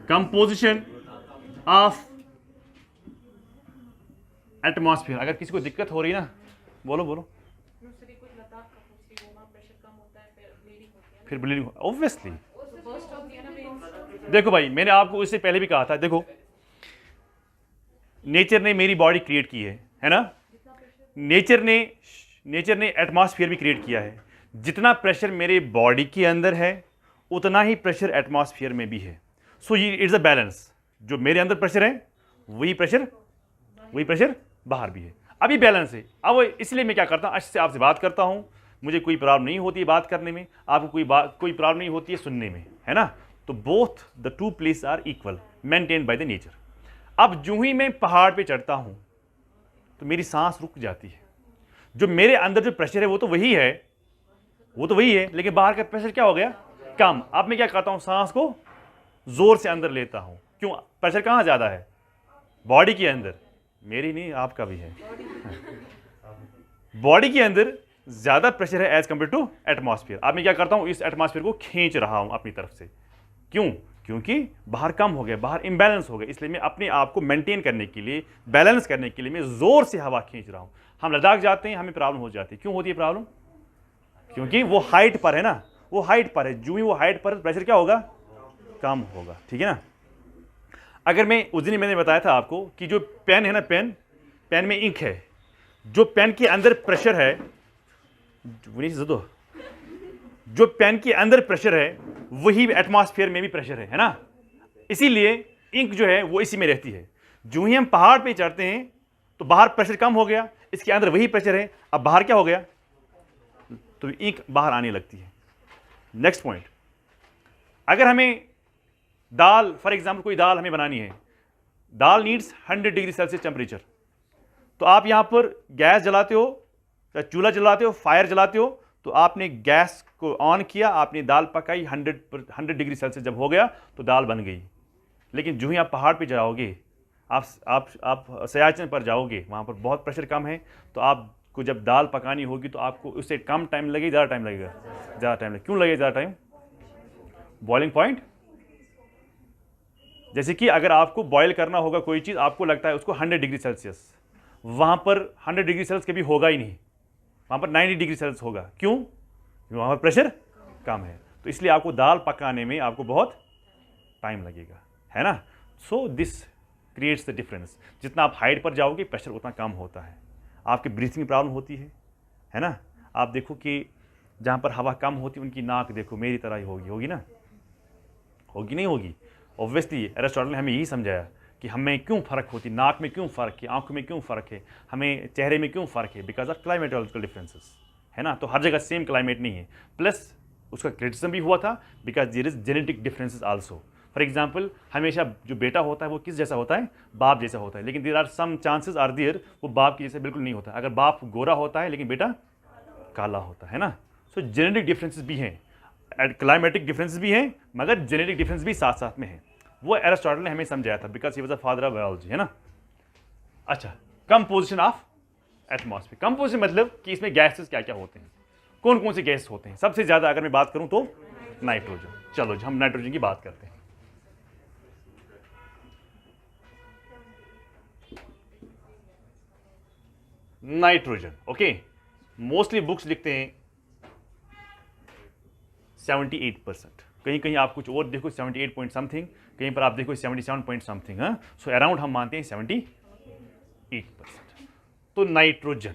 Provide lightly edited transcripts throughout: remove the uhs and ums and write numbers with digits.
Composition of atmosphere. अगर किसी को दिक्कत हो रही है ना, बोलो बोलो। फिर ब्लीडिंग ऑब्वियसली। देखो भाई, मैंने आपको इससे पहले भी कहा था, देखो नेचर ने मेरी बॉडी क्रिएट की है ना। नेचर ने एटमॉस्फेयर भी क्रिएट किया है। जितना प्रेशर मेरे बॉडी के अंदर है उतना ही प्रेशर एटमॉस्फेयर में भी है। सो ये इट्स अ बैलेंस। जो मेरे अंदर प्रेशर है वही प्रेशर बाहर भी है। अभी बैलेंस है। अब इसलिए मैं क्या करता हूँ, अच्छे से आपसे बात करता हूँ, मुझे कोई प्रॉब्लम नहीं होती है बात करने में, आपको कोई प्रॉब्लम नहीं होती है सुनने में, है ना। तो both the two place are equal maintain by the nature. अब जो ही मैं पहाड़ पे चढ़ता हूं तो मेरी सांस रुक जाती है। जो मेरे अंदर जो प्रेशर है वो तो वही है, लेकिन बाहर का प्रेशर क्या हो गया, कम। अब मैं क्या करता हूं, सांस को जोर से अंदर लेता हूं। क्यों, प्रेशर कहां ज्यादा है, बॉडी के अंदर। मेरी नहीं, आपका भी है। बॉडी के अंदर ज्यादा प्रेशर है एज कंपेयर टू एटमॉस्फेयर। अब मैं क्या करता हूं, इस एटमॉस्फेयर को खींच रहा हूं अपनी तरफ से। क्यों, क्योंकि बाहर कम हो गया, बाहर इम्बैलेंस हो गया। इसलिए मैं अपने आप को मेंटेन करने के लिए, बैलेंस करने के लिए मैं जोर से हवा खींच रहा हूं। हम लद्दाख जाते हैं, हमें प्रॉब्लम हो जाती है। क्यों होती है प्रॉब्लम, क्योंकि वो हाइट पर है ना, वो हाइट पर है। जो ही वो हाइट पर प्रेशर क्या होगा, कम होगा। ठीक है ना। अगर मैं उस दिन मैंने बताया था आपको कि जो पेन है ना, पेन में इंक है, जो पेन के अंदर प्रेशर है, जो पेन के अंदर प्रेशर है वही एटमॉस्फेयर में भी प्रेशर है ना। इसीलिए इंक जो है वो इसी में रहती है। जो ही हम पहाड़ पे चढ़ते हैं तो बाहर प्रेशर कम हो गया, इसके अंदर वही प्रेशर है, अब बाहर क्या हो गया, तो इंक बाहर आने लगती है। नेक्स्ट पॉइंट, अगर हमें दाल, फॉर एग्जांपल कोई दाल हमें बनानी है, दाल नीड्स 100 डिग्री सेल्सियस टेम्परेचर। तो आप यहां पर गैस जलाते हो या चूल्हा जलाते हो, फायर जलाते हो, तो आपने गैस को ऑन किया, आपने दाल पकाई, 100 डिग्री सेल्सियस जब हो गया तो दाल बन गई। लेकिन जो ही आप पहाड़ पे जाओगे, आप सियाचिन पर जाओगे, वहाँ पर बहुत प्रेशर कम है, तो आपको जब दाल पकानी होगी तो आपको उससे कम टाइम लगेगा, ज़्यादा टाइम लगेगा, ज़्यादा टाइम लगेगा। क्यों लगेगा ज़्यादा टाइम, बॉइलिंग पॉइंट। जैसे कि अगर आपको बॉयल करना होगा कोई चीज़, आपको लगता है उसको 100 डिग्री सेल्सियस, वहाँ पर 100 डिग्री सेल्सियस कभी होगा ही नहीं, वहाँ पर 90 डिग्री सेल्सियस होगा। क्यों, वहाँ पर प्रेशर कम है। तो इसलिए आपको दाल पकाने में आपको बहुत टाइम लगेगा, है ना। So this creates the difference. जितना आप हाइट पर जाओगे प्रेशर उतना कम होता है, आपकी ब्रीथिंग प्रॉब्लम होती है ना। आप देखो कि जहाँ पर हवा कम होती है उनकी नाक देखो मेरी तरह ही होगी ना, होगी नहीं होगी। ऑब्वियसली एरिस्टोटल ने हमें यही समझाया कि हमें क्यों फ़र्क होती, नाक में क्यों फ़र्क है, आंखों में क्यों फ़र्क है, हमें चेहरे में क्यों फ़र्क है, बिकॉज ऑफ क्लाइमेटोलॉजिकल डिफरेंसेस, है ना। तो हर जगह सेम क्लाइमेट नहीं है। प्लस उसका क्रिटिसिज्म भी हुआ था because there is genetic differences also. For example, हमेशा जो बेटा होता है वो किस जैसा होता है, बाप जैसा होता है। लेकिन there are some chances are there वो बाप के जैसे बिल्कुल नहीं होता। अगर बाप गोरा होता है लेकिन बेटा काला होता है ना। सो जेनेटिक डिफरेंसेस भी हैं, क्लाइमेटिक डिफरेंसेस भी हैं, मगर जेनेटिक डिफरेंस भी साथ साथ में है। वो एरिस्टोटल ने हमें समझाया था because he was the father of biology, है ना। अच्छा, कंपोजिशन ऑफ एटमॉस्फेयर। कंपोजिशन मतलब कि इसमें गैसेस क्या क्या होते हैं, कौन कौन से गैस होते हैं। सबसे ज्यादा अगर मैं बात करूं तो नाइट्रोजन। चलो हम नाइट्रोजन की बात करते हैं। नाइट्रोजन, ओके, मोस्टली बुक्स लिखते हैं 78%, कहीं कहीं आप कुछ और देखो 78 पॉइंट समथिंग, कहीं पर आप देखो 77 पॉइंट समथिंग। हाँ, सो अराउंड हम मानते हैं 78%। तो नाइट्रोजन,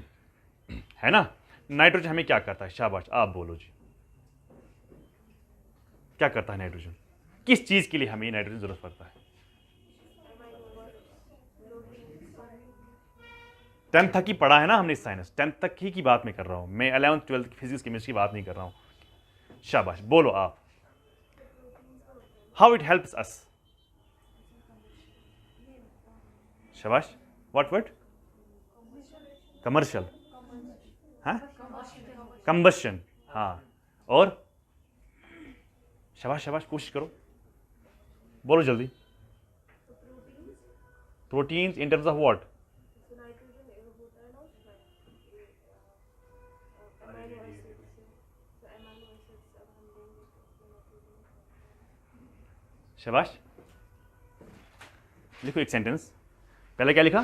है ना। नाइट्रोजन हमें क्या करता है, शाबाश आप बोलो जी, क्या करता है नाइट्रोजन, किस चीज के लिए हमें नाइट्रोजन जरूरत पड़ता है। 10th तक ही पढ़ा है ना हमने साइंस, 10th तक ही की बात मैं कर रहा हूं, मैं 11th 12th की फिजिक्स केमिस्ट्री की बात नहीं कर रहा हूं। शाबाश बोलो आप, हाउ इट हेल्प्स अस। शाबाश, व्हाट कमर्शियल, हाँ कंबशन, हाँ, और शाबाश शाबाश कोशिश करो, बोलो जल्दी। Proteins in terms of what, शाबाश, लिखो एक सेंटेंस। पहले क्या लिखा,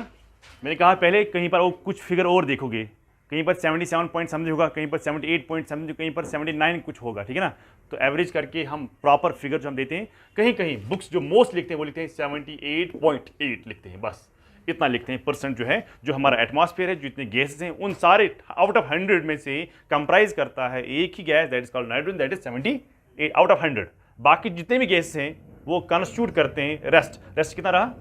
मैंने कहा पहले कहीं पर वो कुछ फिगर और देखोगे, कहीं पर 77 पॉइंट समझ होगा, कहीं पर 78 पॉइंट समझ, कहीं पर 79 कुछ होगा, ठीक है ना। तो एवरेज करके हम प्रॉपर फिगर जो हम देते हैं, कहीं कहीं बुक्स जो मोस्ट लिखते हैं वो लिखते हैं 78.8 लिखते हैं, बस इतना लिखते हैं परसेंट जो है, जो हमारा एटमॉस्फेयर है, जितने गैसेस हैं उन सारे आउट ऑफ 100 में से कंप्राइज करता है एक ही gas, that is called nitrogen, that is 78 out of 100। बाकी जितने भी गैसेस हैं वो कंस्टिट्यूट करते हैं रेस्ट कितना रहा,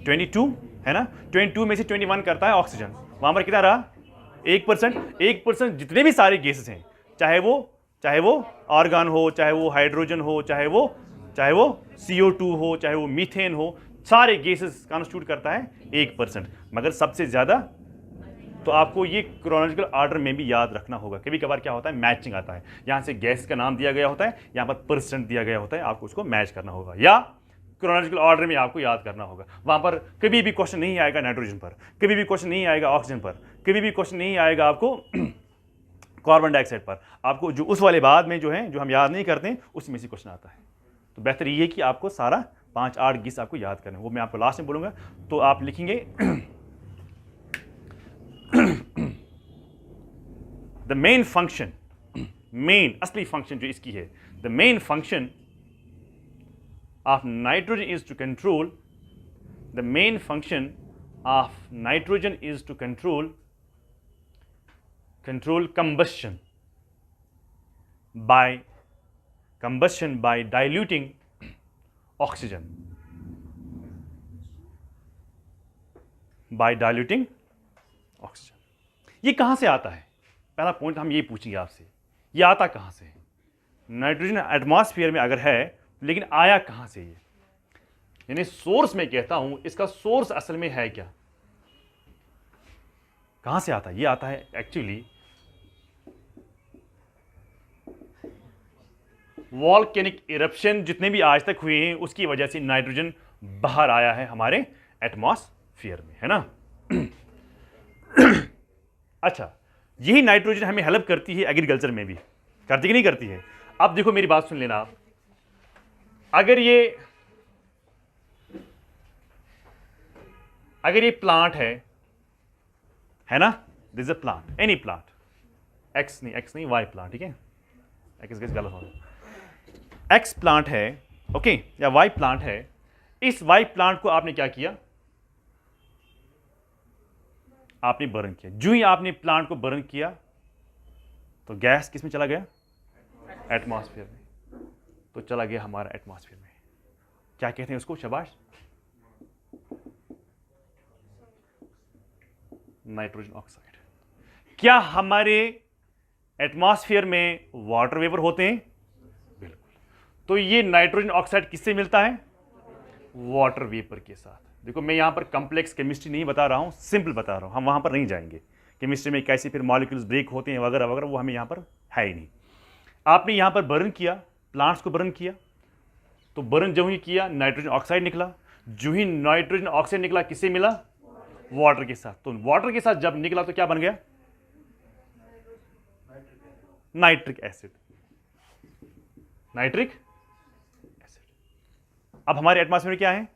22 है ना। 22 में से 21 करता है ऑक्सीजन, वहां पर कितना रहा 1%। 1% जितने भी सारे गैसेस हैं, चाहे वो आर्गन हो, चाहे वो हाइड्रोजन हो, चाहे वो CO2 हो, चाहे वो मीथेन हो, सारे गैसेस कॉन्स्टिट्यूट करता है 1%। मगर सबसे ज्यादा तो आपको ये क्रोनोलॉजिकल ऑर्डर में भी याद रखना होगा। कभी कभार क्या होता है, मैचिंग आता है, यहां से गैस का नाम दिया गया होता है, यहां पर परसेंट दिया गया होता है, आपको उसको मैच करना होगा या क्रोनोलॉजिकल ऑर्डर में आपको याद करना होगा। वहां पर कभी भी क्वेश्चन नहीं आएगा नाइट्रोजन पर, कभी भी क्वेश्चन नहीं आएगा ऑक्सीजन पर, कभी भी क्वेश्चन नहीं आएगा आपको कार्बन डाइऑक्साइड पर। आपको जो उस वाले बाद में जो है, जो हम याद नहीं करते, उसमें से क्वेश्चन आता है। तो बेहतर ये है कि आपको सारा 5-8 गैस आपको याद करना है, वो मैं आपको लास्ट में बोलूंगा। तो आप लिखेंगे द मेन फंक्शन, मेन असली फंक्शन जो इसकी है, the main function of nitrogen is to control, the main function of nitrogen is to control combustion by diluting oxygen, by diluting oxygen। ये कहां से आता है, पहला पॉइंट हम ये पूछेंगे आपसे, ये आता कहां से है। नाइट्रोजन एटमॉस्फेयर में अगर है, लेकिन आया कहां से ये, यानी सोर्स में कहता हूं, इसका सोर्स असल में है क्या, कहां से आता है। ये आता है एक्चुअली वॉल्केनिक इरप्शन जितने भी आज तक हुए हैं, उसकी वजह से नाइट्रोजन बाहर आया है हमारे एटमॉस्फेयर में, है ना। अच्छा, यही नाइट्रोजन हमें हेल्प करती है एग्रीकल्चर में भी, करती कि नहीं करती है। अब देखो मेरी बात सुन लेना आप, अगर ये प्लांट है ना, this a plant, any plant, x नहीं वाई प्लांट, ठीक है, एक्स गलत हो, एक्स प्लांट है, ओके, या वाई प्लांट है। इस वाई प्लांट को आपने क्या किया, आपने बर्न किया। जो ही आपने प्लांट को बर्न किया तो गैस किस में चला गया, एटमॉस्फेयर में। तो चला गया हमारा एटमॉस्फेयर में, क्या कहते हैं उसको, शाबाश, नाइट्रोजन ऑक्साइड। क्या हमारे एटमॉस्फेयर में वाटर वेपर होते हैं, बिल्कुल। तो ये नाइट्रोजन ऑक्साइड किससे मिलता है, वाटर वेपर के साथ। देखो मैं यहां पर कॉम्प्लेक्स केमिस्ट्री नहीं बता रहा हूं, सिंपल बता रहा हूं, हम वहां पर नहीं जाएंगे। केमिस्ट्री में कैसे फिर मॉलिक्यूल्स ब्रेक होते हैं वगैरह वगैरह, वो हमें यहां पर है ही नहीं। आपने यहां पर बर्न किया, प्लांट्स को बर्न किया, तो बर्न जो ही किया नाइट्रोजन ऑक्साइड निकला। जो ही नाइट्रोजन ऑक्साइड निकला किससे मिला, वाटर के साथ। तो वाटर के साथ जब निकला तो क्या बन गया, नाइट्रिक एसिड, नाइट्रिक एसिड। अब हमारे एटमॉस्फेयर में क्या है,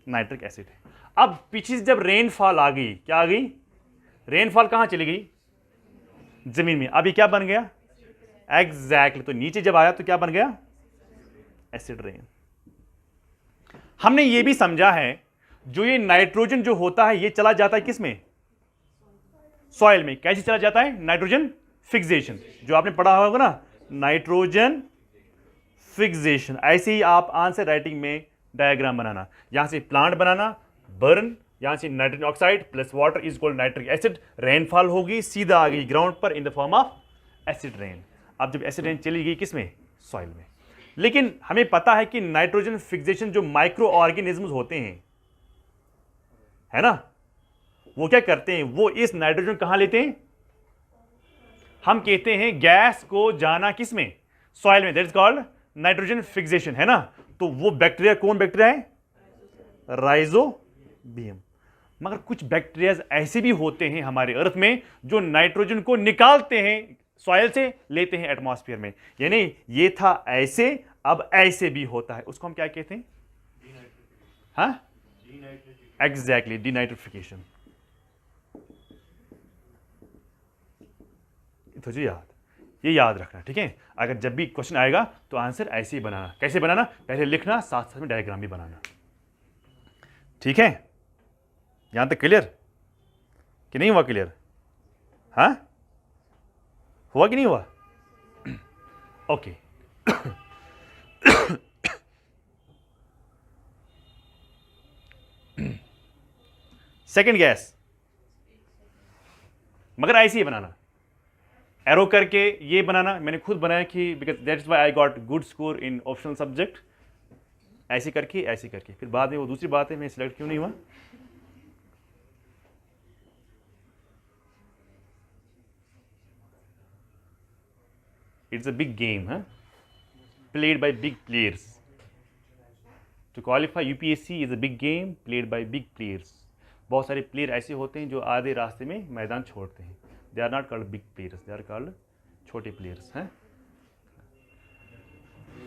नाइट्रिक एसिड है। अब पीछे से जब रेनफॉल आ गई, क्या आ गई, रेनफॉल कहां चली गई, जमीन में। अब ये क्या बन गया, एग्जैक्टली। तो नीचे जब आया तो क्या बन गया, एसिड रेन। हमने ये भी समझा है जो ये नाइट्रोजन जो होता है ये चला जाता है किस में, सॉइल में। कैसे चला जाता है, नाइट्रोजन फिक्सेशन, जो आपने पढ़ा होगा ना, नाइट्रोजन फिक्सेशन। ऐसे ही आप आंसर राइटिंग में डायग्राम बनाना, यहां से प्लांट बनाना, बर्न, यहां से nitrogen oxide plus water is called nitric acid. Rainfall होगी, सीधा आ गई ग्राउंड पर in the form of acid rain. अब जब एसिड रेन चली गई किस में, सॉइल में। लेकिन हमें पता है कि नाइट्रोजन फिक्सेशन जो माइक्रो ऑर्गेनिज्म्स होते हैं, है ना, वो क्या करते हैं, वो इस नाइट्रोजन कहां लेते हैं, हम कहते हैं गैस को जाना किस में, सॉइल में, that is called nitrogen fixation, है ना। तो वो बैक्टीरिया कौन बैक्टीरिया है, राइजोबियम। मगर कुछ बैक्टीरिया ऐसे भी होते हैं हमारे अर्थ में जो नाइट्रोजन को निकालते हैं, सॉइल से लेते हैं एटमॉस्फेयर में। यानी ये था ऐसे, अब ऐसे भी होता है, उसको हम क्या कहते हैं, हाँ, एग्जैक्टली, डीनाइट्रिफिकेशन। तो जी ये याद रखना, ठीक है। अगर जब भी क्वेश्चन आएगा तो आंसर ऐसे ही बनाना। कैसे बनाना? पहले लिखना, साथ साथ में डायग्राम भी बनाना, ठीक है। यहां तक क्लियर कि नहीं हुआ? क्लियर? हाँ, हुआ कि नहीं हुआ? ओके। सेकंड गैस, मगर ऐसे ही बनाना, एरो करके ये बनाना। मैंने खुद बनाया कि because that is why I got good score in optional subject. ऐसे करके फिर बाद में वो दूसरी बात है मैं सिलेक्ट क्यों नहीं हुआ। इट्स अ बिग गेम, हाँ, played by big players. To qualify UPSC is a big game played by big players. बहुत सारे प्लेयर ऐसे होते हैं जो आधे रास्ते में मैदान छोड़ते हैं। They are not called big players, they are called छोटे प्लेयर्स हैं।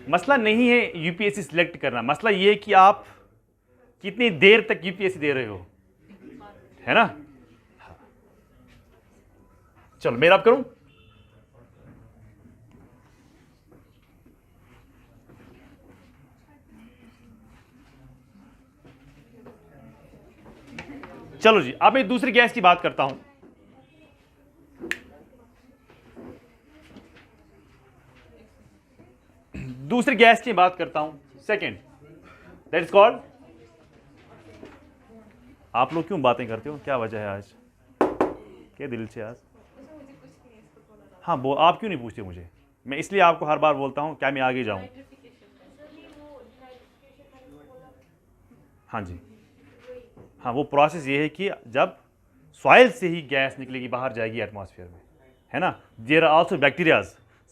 मसला नहीं है यूपीएससी सिलेक्ट करना, मसला ये है कि आप कितनी देर तक यूपीएससी दे रहे हो, है ना। चलो मेरा आप करूं। चलो जी, अब मैं दूसरी गैस की बात करता हूं। दूसरी गैस की बात करता हूं, सेकेंड, दैट इज कॉल्ड। आप लोग क्यों बातें करते हो? क्या वजह है आज? क्या दिल से आज? हाँ, वो आप क्यों नहीं पूछते मुझे? मैं इसलिए आपको हर बार बोलता हूं क्या मैं आगे जाऊं। हाँ जी, हाँ, वो प्रोसेस ये है कि जब सॉइल से ही गैस निकलेगी, बाहर जाएगी एटमॉस्फेयर में, है ना। There are also bacterias,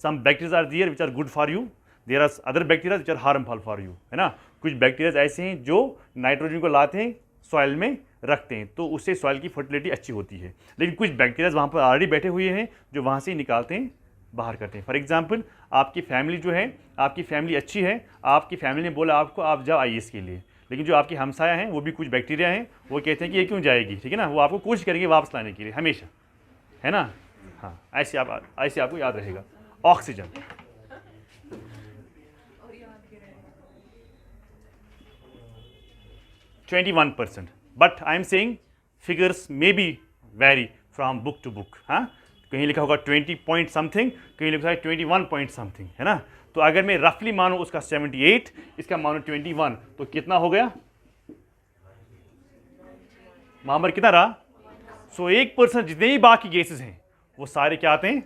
some bacterias are there which are good for you, there are other bacterias which are harmful for you, है ना। कुछ बैक्टीरियाज ऐसे हैं जो नाइट्रोजन को लाते हैं, सॉइल में रखते हैं, तो उससे सॉइल की फर्टिलिटी अच्छी होती है। लेकिन कुछ बैक्टीरियाज वहाँ पर ऑलरेडी बैठे हुए हैं जो वहाँ से निकालते हैं, बाहर करते हैं। फॉर एग्जाम्पल, आपकी फैमिली जो है, आपकी फैमिली अच्छी है, आपकी फैमिली ने बोला आपको आप जाओ आईएएस के लिए, लेकिन जो आपके हमसाया हैं वो भी कुछ बैक्टीरिया हैं, वो कहते हैं कि ये क्यों जाएगी, ठीक है ना। वो आपको कोशिश करेंगे वापस लाने के लिए हमेशा, है ना। हाँ, ऐसे आपको याद रहेगा। Oxygen, %21%, but I am saying figures may be very from book to book. हाँ, कहीं लिखा होगा 20 पॉइंट समथिंग, कहीं लिखा है 21 पॉइंट समथिंग, है ना। तो अगर मैं रफली मानूं उसका 78, इसका मानूं 21, तो कितना हो गया? वहां पर कितना रहा? सो 1% जितने भी बाकी गैसेस हैं वो सारे क्या आते हैं?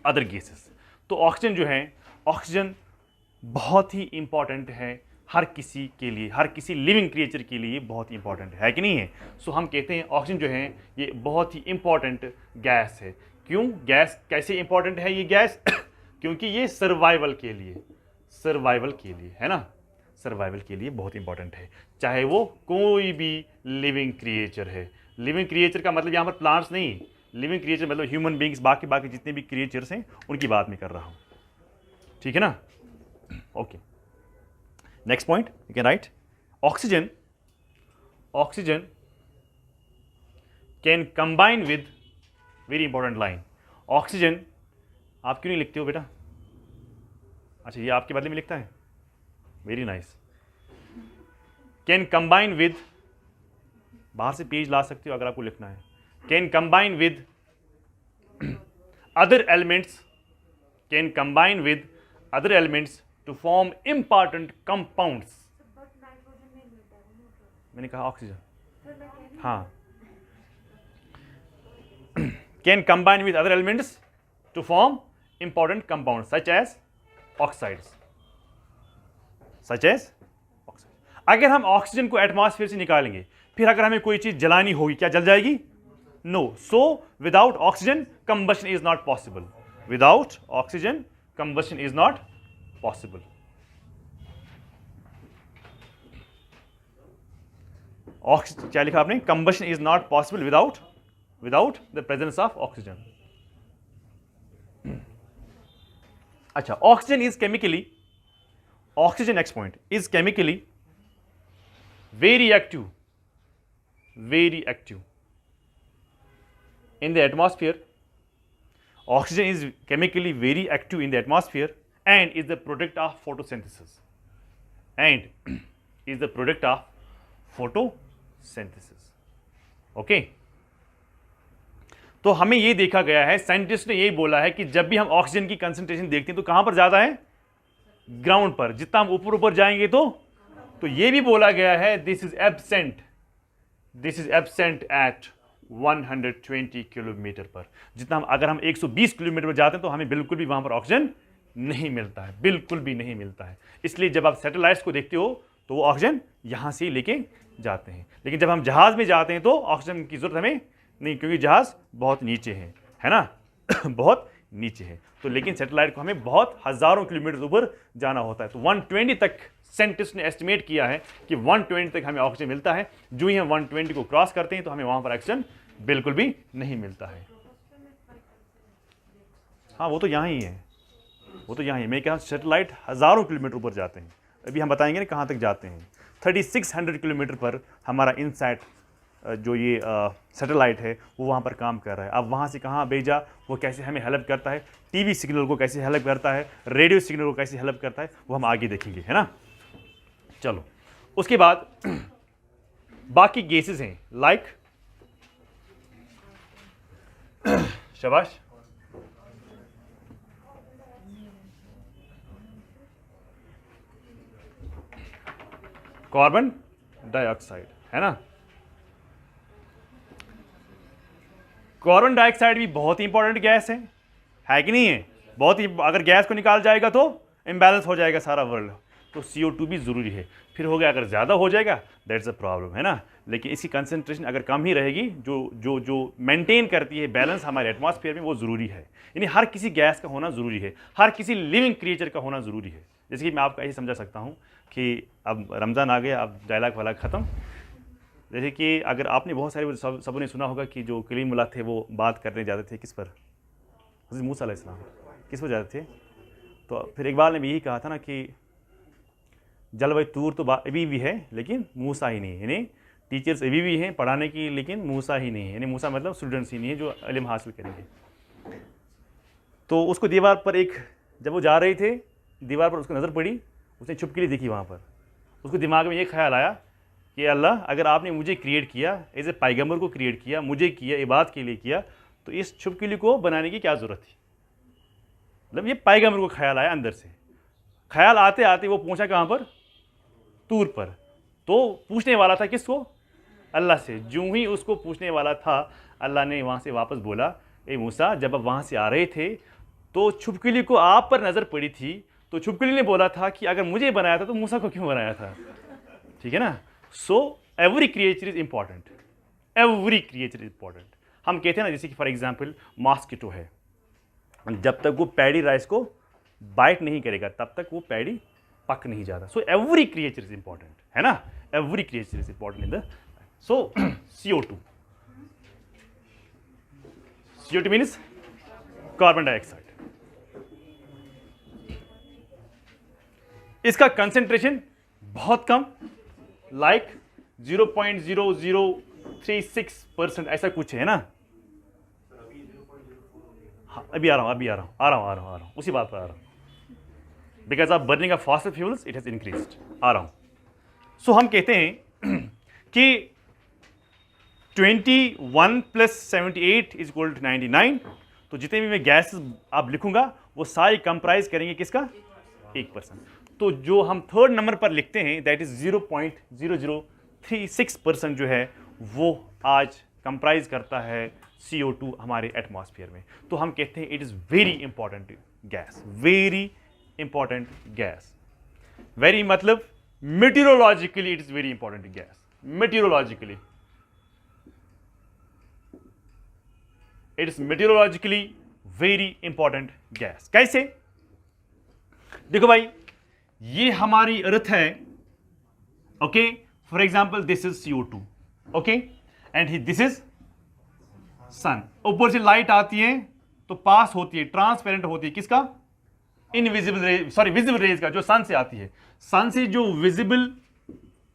Other gases. तो ऑक्सीजन जो है, ऑक्सीजन बहुत ही इंपॉर्टेंट है हर किसी के लिए, हर किसी लिविंग क्रिएचर के लिए बहुत ही इंपॉर्टेंट है कि नहीं है। सो हम कहते हैं ऑक्सीजन जो है ये बहुत ही इंपॉर्टेंट गैस है। क्यों गैस कैसे इंपॉर्टेंट है ये गैस? क्योंकि ये सर्वाइवल के लिए है ना, सर्वाइवल के लिए बहुत इंपॉर्टेंट है, चाहे वो कोई भी लिविंग क्रिएचर है। लिविंग क्रिएचर का मतलब यहाँ पर प्लांट्स नहीं, लिविंग क्रिएचर मतलब ह्यूमन बींग्स, बाकी जितने भी क्रिएचर्स हैं उनकी बात मैं कर रहा हूँ, ठीक है ना। Okay, next point you can right, oxygen can combine with, very important line, oxygen, आप क्यों नहीं लिखते हो बेटा? अच्छा, ये आपके बदले में लिखता है, very nice. Can combine with, बाहर से पेज ला सकते हो अगर आपको लिखना है। Can combine with other elements, can combine with other elements to form important compounds. मैंने कहा ऑक्सीजन, हाँ, can combine with other elements to form important compound such as oxides, अगर हम ऑक्सीजन को एटमॉस्फेयर से निकालेंगे, फिर अगर हमें कोई चीज जलानी होगी, क्या जल जाएगी? No. So without oxygen combustion is not possible, without oxygen combustion is not possible. क्या लिखा आपने? Combustion is not possible without the presence of oxygen. अच्छा, oxygen is chemically, oxygen next point, is chemically very active, very active. In the atmosphere, oxygen is chemically very active in the atmosphere and is the product of photosynthesis. And is the product of photosynthesis. Okay तो हमें ये देखा गया है, scientist ने यही बोला है कि जब भी हम ऑक्सीजन की कंसंट्रेशन देखते हैं तो कहां पर ज्यादा है? ग्राउंड पर। जितना हम ऊपर ऊपर जाएंगे तो ये भी बोला गया है this is absent at 120 kilometre पर। जितना अगर हम 120 किलोमीटर पर जाते हैं तो हमें बिल्कुल भी वहां पर ऑक्सीजन नहीं मिलता है, बिल्कुल भी नहीं मिलता है। इसलिए जब आप सैटेलाइट्स को देखते हो तो वो ऑक्सीजन यहां से लेके जाते हैं, लेकिन जब हम जहाज में जाते हैं तो ऑक्सीजन की जरूरत हमें नहीं, क्योंकि जहाज बहुत नीचे है ना बहुत नीचे है। तो लेकिन सैटेलाइट को हमें बहुत हजारों किलोमीटर ऊपर जाना होता है। तो 120 तक साइंटिस्ट ने एस्टिमेट किया है कि 120 तक हमें ऑक्सीजन मिलता है। जो ही हम 120 को क्रॉस करते हैं तो हमें वहां पर ऑक्सीजन बिल्कुल भी नहीं मिलता है। हाँ वो तो यहाँ ही है, वो तो यहाँ ही। मैं क्या, सैटेलाइट हजारों किलोमीटर ऊपर जाते हैं। अभी हम बताएंगे ना कहाँ तक जाते हैं। 3600 किलोमीटर पर हमारा इनसैट जो ये सैटेलाइट है वो वहाँ पर काम कर रहा है। अब वहाँ से कहाँ भेजा, वो कैसे हमें हेल्प करता है, टीवी सिग्नल को कैसे हेल्प करता है, रेडियो सिग्नल को कैसे हेल्प करता है, वो हम आगे देखेंगे, है ना। चलो उसके बाद बाकी गैसेस हैं लाइक शाबाश कार्बन डाइऑक्साइड, है ना। कार्बन डाइऑक्साइड भी बहुत ही इंपॉर्टेंट गैस है कि नहीं है? बहुत ही, अगर गैस को निकाल जाएगा तो इम्बैलेंस हो जाएगा सारा वर्ल्ड। तो CO2 भी जरूरी है। फिर हो गया अगर ज़्यादा हो जाएगा दैट्स अ प्रॉब्लम, है ना। लेकिन इसकी कंसंट्रेशन अगर कम ही रहेगी, जो मेंटेन करती है बैलेंस हमारे एटमॉस्फेयर में, वो ज़रूरी है। यानी हर किसी गैस का होना ज़रूरी है, हर किसी लिविंग क्रिएचर का होना ज़रूरी है। जैसे कि मैं आपको ऐसे समझा सकता हूँ कि अब रमज़ान आ गया, अब डायलॉग वाला ख़त्म। जैसे कि अगर आपने बहुत सारे सबों ने सुना होगा कि जो कलीमुल्लाह थे वो बात करने जाते थे किस पर, हज़रत मूसा अलैहिस्सलाम, किस पर जाते थे? तो फिर इकबाल ने भी यही कहा था ना कि जलवा तूर तो अभी भी है लेकिन मूसा ही नहीं है। यानी टीचर्स अभी भी हैं पढ़ाने की, लेकिन मूसा ही नहीं है। यानी मूसा मतलब स्टूडेंट्स ही नहीं है जो इल्म हासिल करेंगे। तो उसको दीवार पर जब वो जा रहे थे, दीवार पर उसको नज़र पड़ी, उसने छुप के लिए देखी वहाँ पर। उसको दिमाग में ये ख्याल आया कि अल्लाह, अगर आपने मुझे क्रिएट किया, एज ए पैगम्बर को क्रिएट किया, मुझे किया, इबादत के लिए किया, तो इस छुपकिली को बनाने की क्या ज़रूरत थी। मतलब ये पैगम्बर को ख्याल आया अंदर से। ख्याल आते आते वो पहुंचा कहाँ पर? तूर पर। तो पूछने वाला था किसको? अल्लाह से। जो ही उसको पूछने वाला था, अल्लाह ने वहाँ से वापस बोला, ए मूसा, जब आप वहाँ से आ रहे थे तो छुपकिली को आप पर नज़र पड़ी थी, तो छुपकिली ने बोला था कि अगर मुझे बनाया था तो मूसा को क्यों बनाया था। ठीक है ना। So every creature is important, every creature is important. हम कहते हैं ना, जैसे कि फॉर एग्जाम्पल मॉस्किटो है, जब तक वो पैडी राइस को बाइट नहीं करेगा तब तक वो पैडी पक नहीं जाता। So every creature is important, है ना। Every creature is important in the so CO2 means carbon dioxide. इसका कंसेंट्रेशन बहुत कम, लाइक 0.0036% ऐसा कुछ है ना। हाँ, अभी आ रहा हूँ उसी बात पर आ रहा हूँ। Because of burning of fossil fuels it has increased. आ रहा हूँ। सो हम कहते हैं कि 21 + 78 = 99। तो जितने भी मैं गैस आप लिखूंगा वो सारे कंप्राइज करेंगे किसका? 1%। तो जो हम थर्ड नंबर पर लिखते हैं दैट इज 0.0036% जो है वो आज कंप्राइज करता है CO2 हमारे एटमॉस्फेयर में। तो हम कहते हैं it is very important gas, very important gas. Very मतलब meteorologically it is very important gas. Meteorologically it is meteorologically very important gas. कैसे? देखो भाई, ये हमारी अर्थ है, okay. For example this is CO2, okay, and this is sun. ऊपर से light आती है तो पास होती है, ट्रांसपेरेंट होती है किसका? Invisible rays, sorry visible rays का, जो सन से आती है। सन से जो विजिबल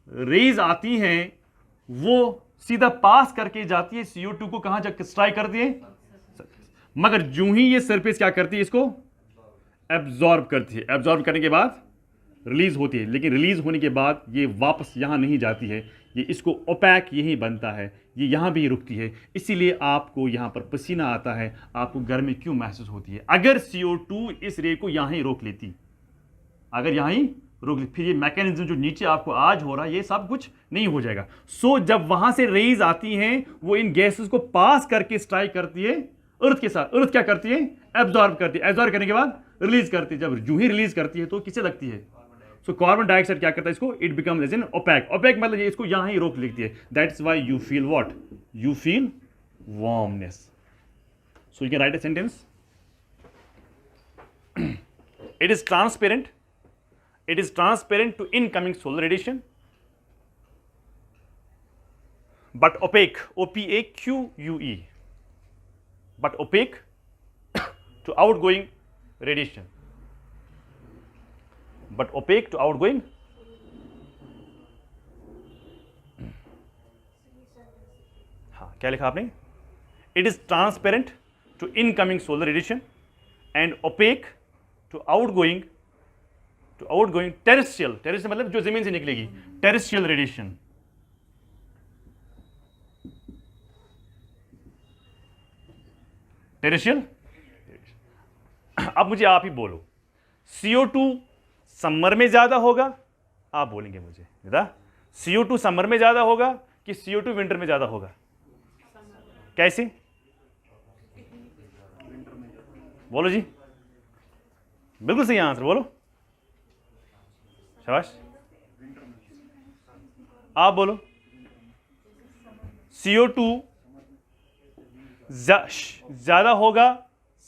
रेज आती हैं वो सीधा पास करके जाती है CO2 को, कहां जाकर स्ट्राइक करती है, मगर जो ही ये सरफेस क्या करती है, इसको एब्जॉर्ब करती है। एब्जॉर्ब करने के बाद रिलीज होती है, लेकिन रिलीज होने के बाद ये वापस यहां नहीं जाती है, ये इसको ओपैक यही बनता है, ये यहां भी रुकती है। इसीलिए आपको यहां पर पसीना आता है, आपको गर्मी क्यों महसूस होती है। अगर CO2 इस रे को यहां ही रोक लेती, अगर यहां ही रोक लेती, फिर ये मैकेनिज्म जो नीचे आपको आज हो रहा है ये सब कुछ नहीं हो जाएगा। सो जब वहां से रेज आती हैं वो इन गैसेस को पास करके स्ट्राइक करती है अर्थ के साथ। अर्थ क्या करती है, एब्जॉर्ब करती है, एब्जॉर्ब करने के बाद रिलीज करती है। जब जूं ही रिलीज करती है तो किसे लगती है, सो कार्बन डाइऑक्साइड क्या करता है, इसको it become as an opaque. Opaque मतलब ये इसको यहां ही रोक लेती है। That's why you feel what, you feel warmness. So you can write a sentence, it is transparent, it is transparent to incoming solar radiation but opaque, OPAQUE, but opaque to outgoing radiation, but opaque to outgoing, हाँ क्या लिखा आपने, it is transparent to incoming solar radiation and opaque to outgoing terrestrial, terrestrial मतलब जो जमीन से निकलेगी, terrestrial radiation. Terrestrial, अब मुझे आप ही बोलो, CO2 समर में ज्यादा होगा, आप बोलेंगे मुझे दादा CO2 समर में ज्यादा होगा कि CO2 विंटर में ज्यादा होगा, कैसे बोलो जी, बिल्कुल सही आंसर बोलो, शाबाश, आप बोलो। CO2 ज्यादा होगा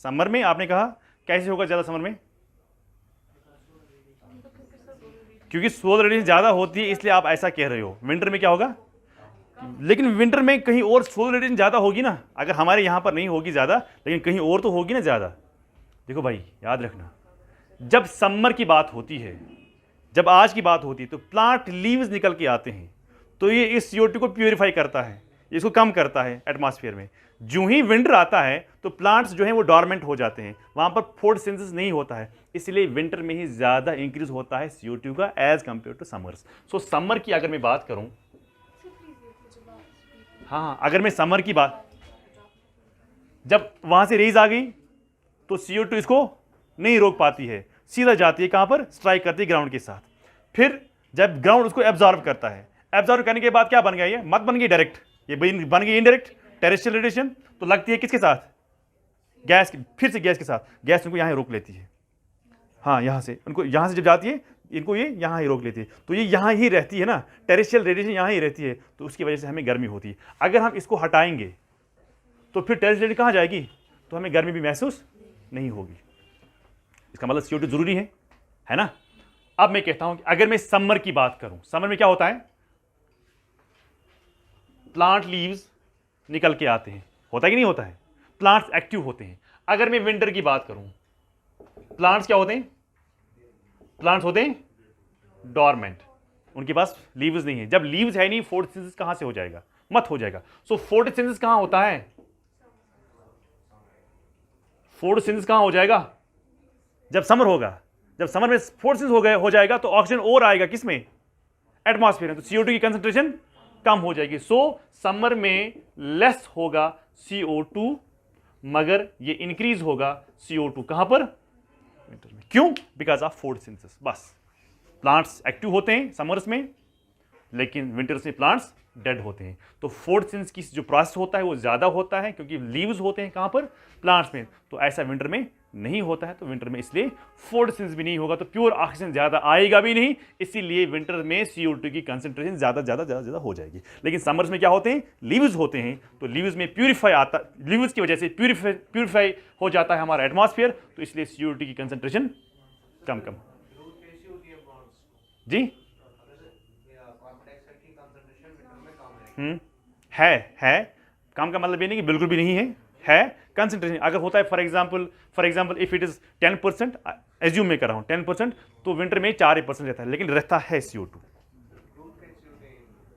समर में, आपने कहा कैसे होगा ज्यादा समर में, क्योंकि सोलर रेडिएशन ज्यादा होती है इसलिए आप ऐसा कह रहे हो। विंटर में क्या होगा, लेकिन विंटर में कहीं और सोलर रेडिएशन ज्यादा होगी ना, अगर हमारे यहां पर नहीं होगी ज्यादा लेकिन कहीं और तो होगी ना ज्यादा। देखो भाई याद रखना, जब समर की बात होती है, जब आज की बात होती है तो प्लांट लीव्स निकल के आते हैं, तो ये इस CO2 को प्यूरिफाई करता है, इसको कम करता है एटमॉस्फेयर में। जो ही विंटर आता है तो प्लांट्स जो हैं वो डॉर्मेंट हो जाते हैं, वहां पर फोटोसिंथेसिस नहीं होता है, इसलिए विंटर में ही ज्यादा इंक्रीज होता है CO2 का as compare to summers. So summer की अगर मैं बात करूं, हाँ अगर मैं समर की बात, जब वहां से रेज आ गई तो CO2 इसको नहीं रोक पाती है, सीधा जाती है कहां पर, स्ट्राइक करती है ग्राउंड के साथ। फिर जब ग्राउंड उसको एब्जॉर्ब करता है, एब्जॉर्ब करने के बाद क्या बन गया, ये मत बन गई डायरेक्ट, ये बन गई इनडायरेक्ट टेरेस्ट्रियल रेडिएशन। तो लगती है किसके साथ, गैस, फिर से गैस के साथ, गैस इनको यहां रोक लेती है, हाँ यहां से उनको, यहां से जब जाती है इनको ये यहां ही रोक लेती है, तो ये यहां ही रहती है ना, टेरेस्ट्रियल रेडिएशन यहां ही रहती है, तो उसकी वजह से हमें गर्मी होती है। अगर हम इसको हटाएंगे तो फिर टेरेस्ट्रियल कहां जाएगी, तो हमें गर्मी भी महसूस नहीं होगी। इसका मतलब CO2 जरूरी है ना। अब मैं कहता हूं कि अगर मैं समर की बात करूं, समर में क्या होता है, प्लांट लीव्स निकल के आते हैं, होता है कि नहीं होता है, प्लांट्स एक्टिव होते हैं। अगर मैं विंटर की बात करूं, प्लांट्स क्या होते हैं, प्लांट्स होते हैं डॉर्मेंट, उनके पास लीव्स नहीं है। जब लीव्स है नहीं, फोटोसिंथेसिस कहां से हो जाएगा, मत हो जाएगा। सो फोटोसिंथेसिस कहां होता है, फोटोसिंथेसिस कहां हो जाएगा, जब समर होगा। जब समर में फोटोसिंथेसिस हो जाएगा तो ऑक्सीजन और आएगा किसमें, एटमॉस्फेयर में, तो CO2 की कंसंट्रेशन कम हो जाएगी। सो समर में लेस होगा CO2, मगर ये इंक्रीज होगा CO2 कहां पर, विंटर में। क्यों, बिकॉज ऑफ फोटोसिंथेसिस। बस प्लांट्स एक्टिव होते हैं समर्स में, लेकिन विंटर्स में प्लांट्स डेड होते हैं। तो फोटोसिंथेसिस की जो प्रोसेस होता है वो ज्यादा होता है, क्योंकि लीव्स होते हैं कहां पर, प्लांट्स में। तो ऐसा विंटर में नहीं होता है, तो विंटर में इसलिए फोटोसिंथेसिस भी नहीं होगा, तो प्योर ऑक्सीजन ज्यादा आएगा भी नहीं, इसीलिए विंटर में CO2 की कंसंट्रेशन ज्यादा हो जाएगी। लेकिन समर्स में क्या होते हैं, लीव्स होते हैं, तो लीव्स में प्यूरिफाई आता, लीव्स की वजह से प्यूरिफाई हो जाता है हमारा एटमॉस्फेयर, तो इसलिए CO2 की कंसंट्रेशन कम जी है कम का मतलब ये नहीं कि बिल्कुल भी नहीं है कंसंट्रेशन। अगर होता है for example if it is 10%, assume मैं कर रहा हूं 10%, तो विंटर में 4% रहता है, लेकिन रहता है CO2।